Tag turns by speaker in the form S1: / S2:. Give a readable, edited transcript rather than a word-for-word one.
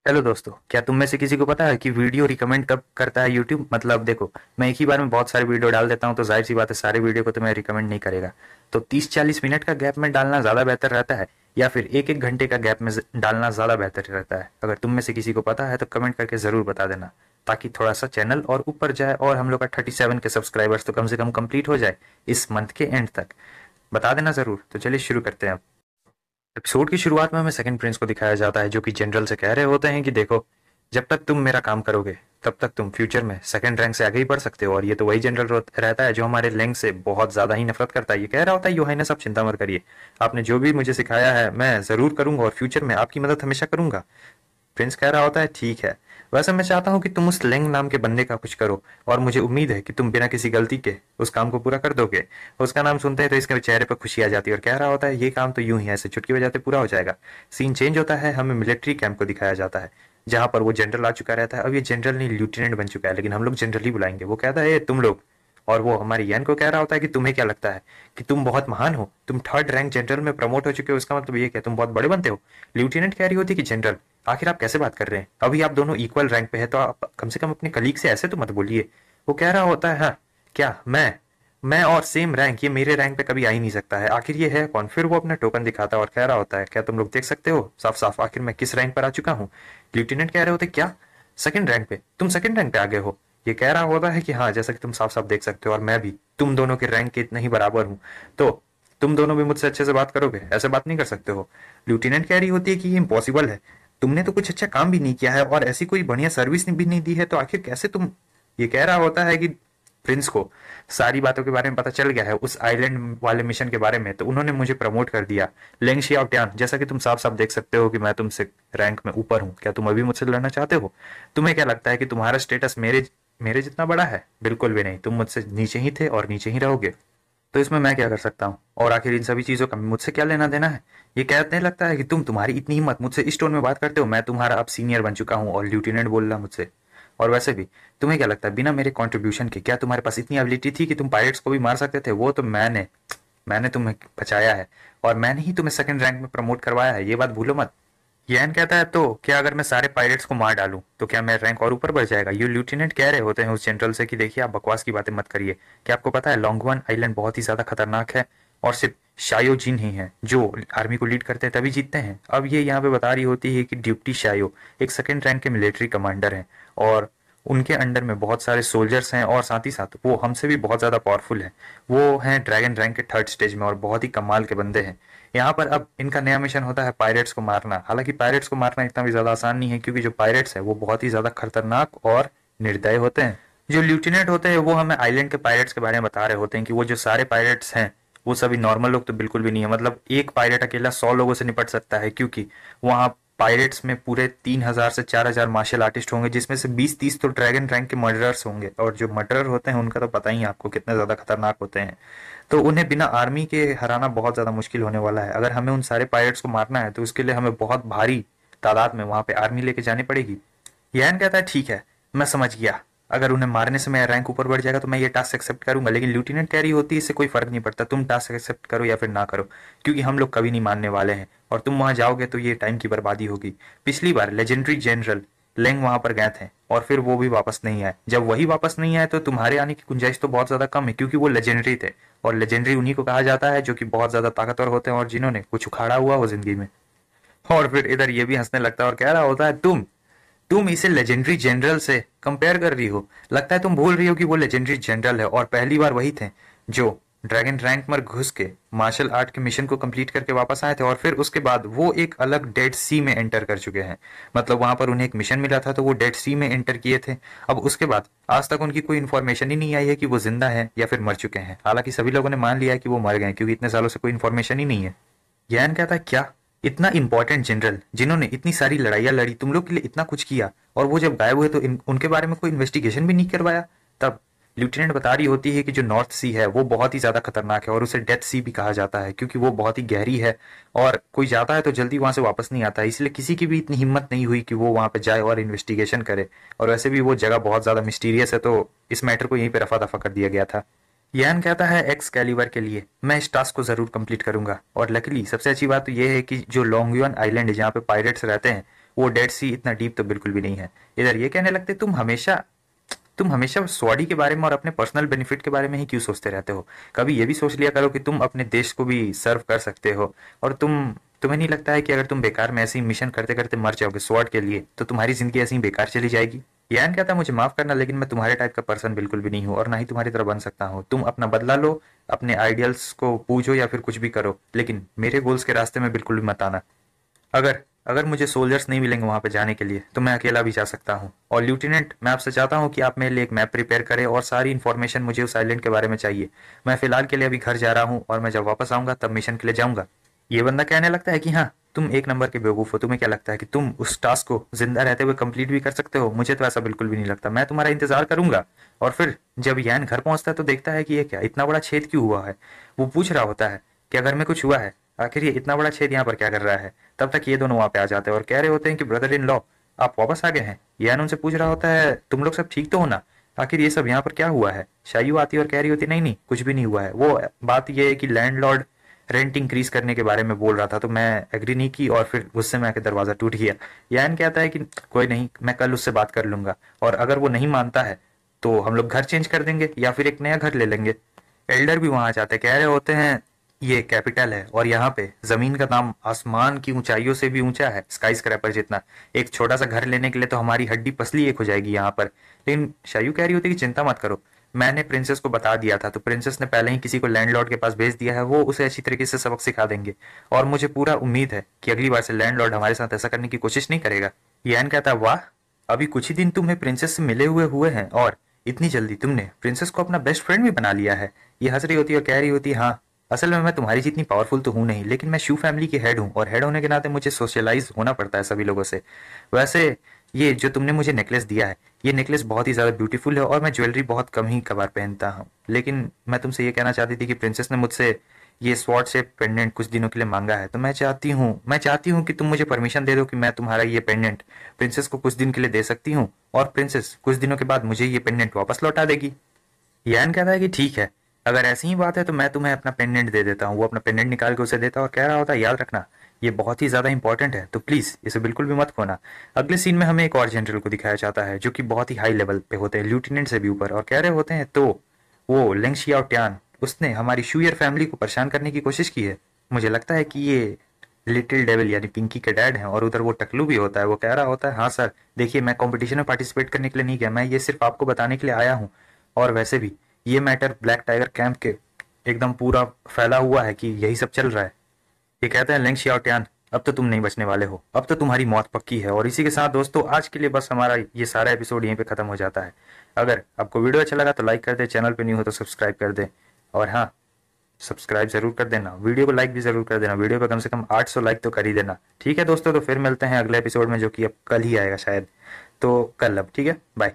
S1: Hello दोस्तों, क्या तुम में से किसी को पता है कि वीडियो रिकमेंड कब करता है यूट्यूब? मतलब देखो, मैं एक ही बार में बहुत सारे वीडियो डाल देता हूँ तो जाहिर सी बात है सारे वीडियो को तो मैं रिकमेंड नहीं करेगा। तो 30-40 मिनट का गैप में डालना ज़्यादा बेहतर रहता है या फिर एक एक घंटे का गैप में डालना ज़्यादा बेहतर रहता है? अगर तुम में से किसी को पता है तो कमेंट करके ज़रूर बता देना, ताकि थोड़ा सा चैनल और ऊपर जाए और हम लोग का 37 के सब्सक्राइबर्स तो कम से कम कंप्लीट हो जाए इस मंथ के एंड तक। बता देना ज़रूर। तो चलिए शुरू करते हैं अब। एपिसोड की शुरुआत में हमें सेकंड प्रिंस को दिखाया जाता है, जो कि जनरल से कह रहे होते हैं कि देखो, जब तक तुम मेरा काम करोगे तब तक तुम फ्यूचर में सेकंड रैंक से आगे ही बढ़ सकते हो। और ये तो वही जनरल रहता है जो हमारे लैंक से बहुत ज़्यादा ही नफरत करता है। ये कह रहा होता है, यो हाइनेस आप चिंता मत करिए, आपने जो भी मुझे सिखाया है मैं ज़रूर करूंगा और फ्यूचर में आपकी मदद हमेशा करूंगा। प्रिंस कह रहा होता है, ठीक है, वैसे मैं चाहता हूँ कि तुम उस लेंग नाम के बंदे का कुछ करो और मुझे उम्मीद है कि तुम बिना किसी गलती के उस काम को पूरा कर दोगे। उसका नाम सुनते हैं तो इसके चेहरे पर खुशी आ जाती है और कह रहा होता है, ये काम तो यूं ही ऐसे चुटकी बजाते पूरा हो जाएगा। सीन चेंज होता है, हमें मिलिट्री कैंप को दिखाया जाता है जहां पर वो जनरल आ चुका रहता है। अब ये जनरल नहीं, लेफ्टिनेंट बन चुका है, लेकिन हम लोग जनरल ही बुलाएंगे। वो कहता है, तुम लोग। और वो हमारे यन को कह रहा होता है कि तुम्हें क्या लगता है कि तुम बहुत महान हो, तुम थर्ड रैंक जनरल में प्रमोट हो चुके हो, इसका मतलब ये क्या तुम बहुत बड़े बनते हो? लेफ्टिनेंट कह रही होती कि जनरल, आखिर आप कैसे बात कर रहे हैं? अभी आप दोनों इक्वल रैंक पे है तो आप कम से कम अपने कलीग से ऐसे तो मत बोलिए। वो कह रहा होता है, हाँ क्या मैं और सेम रैंक, ये मेरे रैंक पे कभी आ ही नहीं सकता है, आखिर ये है कौन? फिर वो अपना टोकन दिखाता है और कह रहा होता है, क्या तुम लोग देख सकते हो साफ साफ आखिर मैं किस रैंक पर आ चुका हूँ? लेफ्टिनेंट कह रहे होते, क्या सेकंड रैंक पे? तुम सेकंड रैंक पे आ गए हो? ये कह रहा होता है कि हाँ, जैसा कि तुम साफ साफ देख सकते हो और मैं भी तुम दोनों के रैंक के इतना ही बराबर हूँ। तो तुम दोनों भी मुझसे अच्छे से बात करोगे? ऐसे बात नहीं कर सकते हो। लेफ्टिनेंट कह रही होती है कि ये इम्पॉसिबल है, तुमने तो कुछ अच्छा काम भी नहीं किया है और ऐसी कोई बढ़िया सर्विस भी नहीं दी है, तो आखिर कैसे तुम? ये कह रहा होता है कि प्रिंस को सारी बातों के बारे में पता चल गया है, उस आइलैंड वाले मिशन के बारे में, तो उन्होंने मुझे प्रमोट कर दिया लेंग शियाओटियान। जैसा कि तुम साफ साफ देख सकते हो कि मैं तुमसे रैंक में ऊपर हूँ। क्या तुम अभी मुझसे लड़ना चाहते हो? तुम्हें क्या लगता है कि तुम्हारा स्टेटस मेरे मेरे जितना बड़ा है? बिल्कुल भी नहीं, तुम मुझसे नीचे ही थे और नीचे ही रहोगे। तो इसमें मैं क्या कर सकता हूँ? और आखिर इन सभी चीज़ों का मुझसे क्या लेना देना है? ये कहने लगता है कि तुम्हारी इतनी हिम्मत, मुझसे इस टोन में बात करते हो? मैं तुम्हारा अब सीनियर बन चुका हूँ और लेफ्टिनेंट बोल रहा मुझसे। और वैसे भी तुम्हें क्या लगता है, बिना मेरे कंट्रीब्यूशन के क्या तुम्हारे पास इतनी एबिलिटी थी कि तुम पायरेट्स को भी मार सकते थे? वो तो मैंने तुम्हें बचाया है और मैंने ही तुम्हें सेकंड रैंक में प्रमोट करवाया है, ये बात भूलो मत। यैन कहता है, तो क्या अगर मैं सारे पायरेट्स को मार डालूं तो क्या मेरा रैंक और ऊपर बढ़ जाएगा? ये लेफ्टिनेंट कह रहे होते हैं उस जनरल से कि देखिए, आप बकवास की बातें मत करिए। क्या आपको पता है लॉन्गवन आइलैंड बहुत ही ज्यादा खतरनाक है और सिर्फ शायो जिन ही हैं जो आर्मी को लीड करते हैं तभी जीतते हैं। अब ये यहाँ पे बता रही होती है कि ड्यूटी शायो एक सेकंड रैंक के मिलिट्री कमांडर हैं और उनके अंडर में बहुत सारे सोल्जर्स हैं और साथ ही साथ वो हमसे भी बहुत ज़्यादा पावरफुल हैं। वो हैं ड्रैगन रैंक के थर्ड स्टेज में और बहुत ही कमाल के बंदे हैं। यहाँ पर अब इनका नया मिशन होता है पायरेट्स को मारना। हालांकि पायरेट्स को मारना इतना भी ज़्यादा आसान नहीं है, क्योंकि जो पायरेट्स है वो बहुत ही ज़्यादा खतरनाक और निर्दय होते हैं। जो लेफ्टिनेंट होते हैं वो हमें आइलैंड के पायरेट्स के बारे में बता रहे होते हैं कि वो जो सारे पायरेट्स हैं वो सभी नॉर्मल लोग तो बिल्कुल भी नहीं है। मतलब एक पायरेट अकेला 100 लोगों से निपट सकता है, क्योंकि वहाँ पायरेट्स में पूरे 3000 से 4000 मार्शल आर्टिस्ट होंगे, जिसमें से 20-30 तो ड्रैगन रैंक के मर्डरर्स होंगे। और जो मर्डरर होते हैं उनका तो पता ही है आपको कितने ज्यादा खतरनाक होते हैं। तो उन्हें बिना आर्मी के हराना बहुत ज्यादा मुश्किल होने वाला है। अगर हमें उन सारे पायरेट्स को मारना है तो उसके लिए हमें बहुत भारी तादाद में वहां पे आर्मी लेके जानी पड़ेगी। यैन कहता है, ठीक है, मैं समझ गया, अगर उन्हें मारने से मेरा रैंक ऊपर बढ़ जाएगा तो मैं ये टास्क एक्सेप्ट करूंगा। लेकिन लेफ्टिनेंट कह रही होती है, इससे कोई फर्क नहीं पड़ता, तुम टास्क एक्सेप्ट करो या फिर ना करो, क्योंकि हम लोग कभी नहीं मानने वाले हैं और तुम वहां जाओगे तो ये टाइम की बर्बादी होगी। पिछली बार लेजेंडरी जनरल लेंग वहां पर गए थे और फिर वो भी वापस नहीं आए। जब वही वापस नहीं आए तो तुम्हारे आने की गुंजाइश तो बहुत ज्यादा कम है, क्योंकि वो लेजेंडरी थे और लेजेंडरी उन्हीं को कहा जाता है जो कि बहुत ज्यादा ताकतवर होते हैं और जिन्होंने कुछ उखाड़ा हुआ हो जिंदगी में। और फिर इधर ये भी हंसने लगता है और कह रहा होता है, तुम इसे लेजेंडरी जनरल से कंपेयर कर रही हो? लगता है तुम भूल रही हो कि वो लेजेंडरी जनरल है और पहली बार वही थे जो ड्रैगन रैंक में घुस के मार्शल आर्ट के मिशन को कंप्लीट करके वापस आए थे और फिर उसके बाद वो एक अलग डेड सी में एंटर कर चुके हैं। मतलब वहां पर उन्हें एक मिशन मिला था तो वो डेड सी में एंटर किए थे। अब उसके बाद आज तक उनकी कोई इन्फॉर्मेशन ही नहीं आई है कि वो जिंदा है या फिर मर चुके हैं। हालांकि सभी लोगों ने मान लिया है कि वो मर गए, क्योंकि इतने सालों से कोई इन्फॉर्मेशन ही नहीं है। यैन कहता है, क्या इतना इंपॉर्टेंट जनरल जिन्होंने इतनी सारी लड़ाइयाँ लड़ी, तुम लोग के लिए इतना कुछ किया, और वो जब गायब हुए तो उनके बारे में कोई इन्वेस्टिगेशन भी नहीं करवाया? तब लेफ्टिनेंट बता रही होती है कि जो नॉर्थ सी है वो बहुत ही ज्यादा खतरनाक है और उसे डेथ सी भी कहा जाता है, क्योंकि वो बहुत ही गहरी है और कोई जाता है तो जल्दी वहां से वापस नहीं आता है। इसलिए किसी की भी इतनी हिम्मत नहीं हुई कि वो वहां पे जाए और इन्वेस्टिगेशन करे। और वैसे भी वो जगह बहुत ज्यादा मिस्टीरियस है, तो इस मैटर को यहीं पे रफा दफा कर दिया गया था। यान कहता है, एक्स कैलिबर के लिए मैं इस टास्क को जरूर कंप्लीट करूंगा। और लकीली सबसे अच्छी बात तो यह है कि जो लॉन्गयुआन आइलैंड है जहाँ पे पायरेट्स रहते हैं वो डेड सी इतना डीप तो बिल्कुल भी नहीं है। इधर ये कहने लगते तुम हमेशा स्वॉडी के बारे में और अपने पर्सनल बेनिफिट के बारे में ही क्यों सोचते रहते हो? कभी ये भी सोच लिया करो कि तुम अपने देश को भी सर्व कर सकते हो। और तुम्हें नहीं लगता है कि अगर तुम बेकार में ऐसे ही मिशन करते करते मर जाओगे स्वॉर्ड के लिए, तो तुम्हारी जिंदगी ऐसी ही बेकार चली जाएगी? यान कहता है मुझे माफ करना, लेकिन मैं तुम्हारे टाइप का पर्सन बिल्कुल भी नहीं हूँ और ना ही तुम्हारी तरह बन सकता हूँ। तुम अपना बदला लो, अपने आइडियल्स को पूजो या फिर कुछ भी करो, लेकिन मेरे गोल्स के रास्ते में बिल्कुल भी मत आना। अगर अगर मुझे सोल्जर्स नहीं मिलेंगे वहां पे जाने के लिए, तो मैं अकेला भी जा सकता हूँ। और लेफ्टिनेंट, मैं आपसे चाहता हूँ कि आप मेरे लिए एक मैप प्रिपेयर करें और सारी इन्फॉर्मेशन मुझे उस आइलैंड के बारे में चाहिए। मैं फिलहाल के लिए अभी घर जा रहा हूँ और मैं जब वापस आऊंगा तब मिशन के लिए जाऊंगा। ये बंदा कहने लगता है कि हाँ, तुम एक नंबर के बेवकूफ हो। तुम्हें क्या लगता है कि तुम उस टास्क को जिंदा रहते हुए कंप्लीट भी कर सकते हो? मुझे तो ऐसा बिल्कुल भी नहीं लगता। मैं तुम्हारा इंतजार करूंगा। और फिर जब यैन घर पहुंचता है तो देखता है कि ये क्या, इतना बड़ा छेद क्यों हुआ है। वो पूछ रहा होता है कि अगर में कुछ हुआ है, आखिर ये इतना बड़ा छेद यहाँ पर क्या कर रहा है। तब तक ये दोनों वहां पे आ जाते हैं और कह रहे होते हैं कि ब्रदर इन लॉ, आप वापस आ गए हैं। यैन उनसे पूछ रहा होता है तुम लोग सब ठीक तो हो ना? आखिर ये सब यहाँ पर क्या हुआ है? शायू आती है और कह रही होती नहीं नहीं, कुछ भी नहीं हुआ है। वो बात ये है कि लैंडलॉर्ड रेंट इंक्रीज करने के बारे में बोल रहा था, तो मैं एग्री नहीं की और फिर गुस्से में आके दरवाजा टूट गया। यान कहता है कि कोई नहीं, मैं कल उससे बात कर लूंगा, और अगर वो नहीं मानता है तो हम लोग घर चेंज कर देंगे या फिर एक नया घर ले लेंगे। एल्डर भी वहां जाते, कह रहे होते हैं ये कैपिटल है और यहाँ पे जमीन का दाम आसमान की ऊंचाइयों से भी ऊंचा है, स्काई स्क्रैपर जितना। एक छोटा सा घर लेने के लिए तो हमारी हड्डी पसली एक हो जाएगी यहाँ पर। लेकिन शायू कह रही होती है कि चिंता मत करो, मैंने प्रिंसेस को बता दिया था, तो प्रिंसेस ने पहले ही किसी को लैंडलॉर्ड के पास भेज दिया है, वो उसे अच्छी तरीके से सबक सिखा देंगे। और मुझे पूरा उम्मीद है कि अगली बार से लैंडलॉर्ड हमारे साथ ऐसा करने की कोशिश नहीं करेगा। यान कहता है वाह, अभी कुछ ही दिन तुम्हें प्रिंसेस से मिले हुए हैं और इतनी जल्दी तुमने प्रिंसेस को अपना बेस्ट फ्रेंड भी बना लिया है। ये हंस रही होती है और कह रही होती है हाँ, असल में मैं तुम्हारी जितनी पावरफुल तो हूं नहीं, लेकिन मैं शू फैमिली की हेड हूँ और हेड होने के नाते मुझे सोशलाइज होना पड़ता है सभी लोगों से। वैसे ये जो तुमने मुझे नेकलेस दिया है, ये नेकलेस बहुत ही ज्यादा ब्यूटीफुल है और मैं ज्वेलरी बहुत कम ही कबार पहनता हूँ। लेकिन मैं तुमसे ये कहना चाहती थी कि प्रिंसेस ने मुझसे ये स्वॉर्ड शेप पेंडेंट कुछ दिनों के लिए मांगा है, तो मैं चाहती हूँ कि तुम मुझे परमिशन दे दो कि मैं तुम्हारा ये पेंडेंट प्रिंसेस को कुछ दिन के लिए दे सकती हूँ, और प्रिंसेस कुछ दिनों के बाद मुझे ये पेंडेंट वापस लौटा देगी। यान कहता है कि ठीक है, अगर ऐसी ही बात है तो मैं तुम्हें अपना पेंडेंट दे देता हूँ। वो अपना पेंडेंट निकाल के उसे देता है और कह रहा होता है याद रखना, ये बहुत ही ज्यादा इंपॉर्टेंट है, तो प्लीज इसे बिल्कुल भी मत खोना। अगले सीन में हमें एक और जनरल को दिखाया जाता है जो कि बहुत ही हाई लेवल पे होते हैं, लेफ्टिनेंट से भी ऊपर, और कह रहे होते हैं तो वो लेंग शियाओ ट्यान, उसने हमारी शूयर फैमिली को परेशान करने की कोशिश की है। मुझे लगता है कि ये लिटिल डेविल यानी पिंकी के डैड हैं। और उधर वो टकलू भी होता है, वो कह रहा होता है हाँ सर, देखिए मैं कंपटीशन में पार्टिसिपेट करने के लिए नहीं गया, मैं ये सिर्फ आपको बताने के लिए आया हूँ। और वैसे भी ये मैटर ब्लैक टाइगर कैंप के एकदम पूरा फैला हुआ है कि यही सब चल रहा है। ये कहते हैं लेंग शियाओटियान, अब तो तुम नहीं बचने वाले हो, अब तो तुम्हारी मौत पक्की है। और इसी के साथ दोस्तों आज के लिए बस हमारा ये सारा एपिसोड यहीं पे खत्म हो जाता है। अगर आपको वीडियो अच्छा लगा तो लाइक कर दे, चैनल पे न्यू हो तो सब्सक्राइब कर दे, और हाँ, सब्सक्राइब जरूर कर देना, वीडियो को लाइक भी जरूर कर देना, वीडियो पे कम से कम 800 लाइक तो कर ही देना। ठीक है दोस्तों, तो फिर मिलते हैं अगले एपिसोड में जो कि अब कल ही आएगा शायद, तो कल अब ठीक है, बाय।